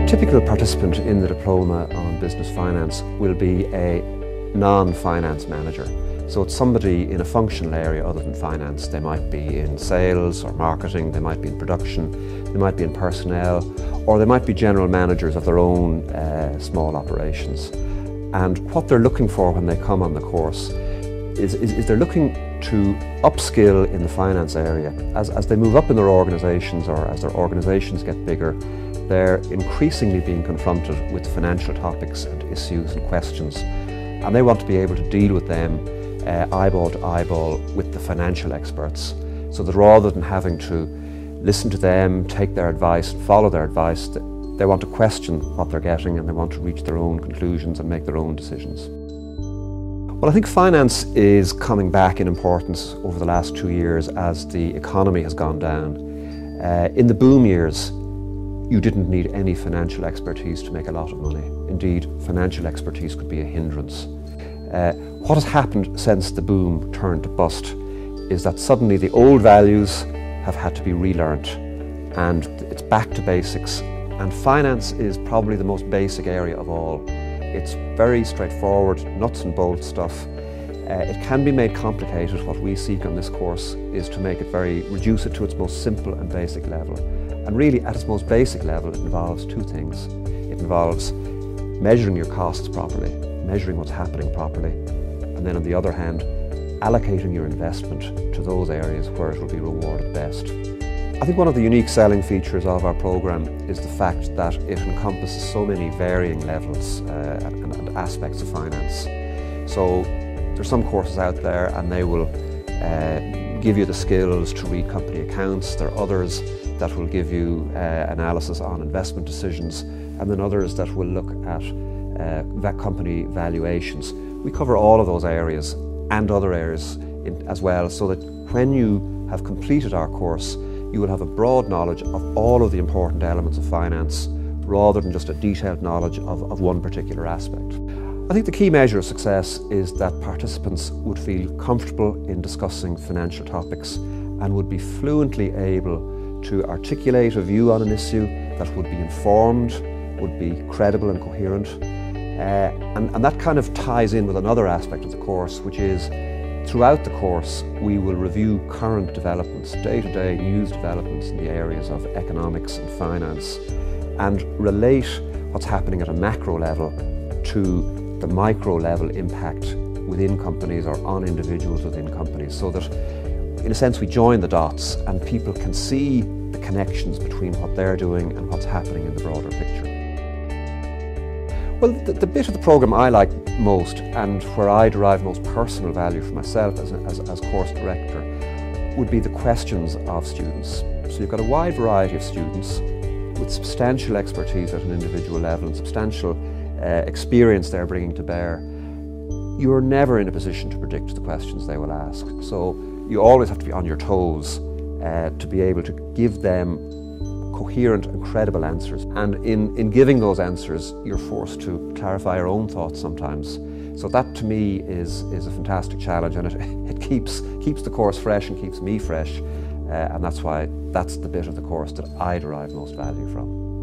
typical participant in the Diploma on Business Finance will be a non-finance manager. So it's somebody in a functional area other than finance. They might be in sales or marketing, they might be in production, they might be in personnel, or they might be general managers of their own small operations. And what they're looking for when they come on the course is they're looking to upskill in the finance area. As they move up in their organisations, or as their organisations get bigger, they're increasingly being confronted with financial topics and issues and questions, and they want to be able to deal with them eyeball to eyeball with the financial experts, so that rather than having to listen to them, take their advice, follow their advice, they want to question what they're getting, and they want to reach their own conclusions and make their own decisions. Well, I think finance is coming back in importance over the last 2 years as the economy has gone down. In the boom years, you didn't need any financial expertise to make a lot of money. Indeed, financial expertise could be a hindrance. What has happened since the boom turned to bust is that suddenly the old values have had to be relearnt, and it's back to basics. And finance is probably the most basic area of all. It's very straightforward, nuts and bolts stuff. It can be made complicated. What we seek on this course is to reduce it to its most simple and basic level. And really, at its most basic level, it involves two things. It involves measuring your costs properly, measuring what's happening properly, and then on the other hand, allocating your investment to those areas where it will be rewarded best. I think one of the unique selling features of our programme is the fact that it encompasses so many varying levels and aspects of finance. So there's some courses out there and they will give you the skills to read company accounts. There are others that will give you analysis on investment decisions, and then others that will look at company valuations. We cover all of those areas and other areas as well, so that when you have completed our course, you will have a broad knowledge of all of the important elements of finance, rather than just a detailed knowledge of one particular aspect. I think the key measure of success is that participants would feel comfortable in discussing financial topics and would be fluently able to articulate a view on an issue that would be informed, would be credible and coherent. And that kind of ties in with another aspect of the course, which is throughout the course we will review current developments, day-to-day news developments in the areas of economics and finance, and relate what's happening at a macro level to the micro level impact within companies or on individuals within companies, so that in a sense we join the dots and people can see the connections between what they're doing and what's happening in the broader picture. Well, the bit of the programme I like most, and where I derive most personal value for myself as course director, would be the questions of students. So you've got a wide variety of students with substantial expertise at an individual level and substantial experience they're bringing to bear. You're never in a position to predict the questions they will ask. So you always have to be on your toes to be able to give them coherent and credible answers. And in giving those answers, you're forced to clarify your own thoughts sometimes. So that to me is a fantastic challenge, and it keeps the course fresh and keeps me fresh. And that's why that's the bit of the course that I derive most value from.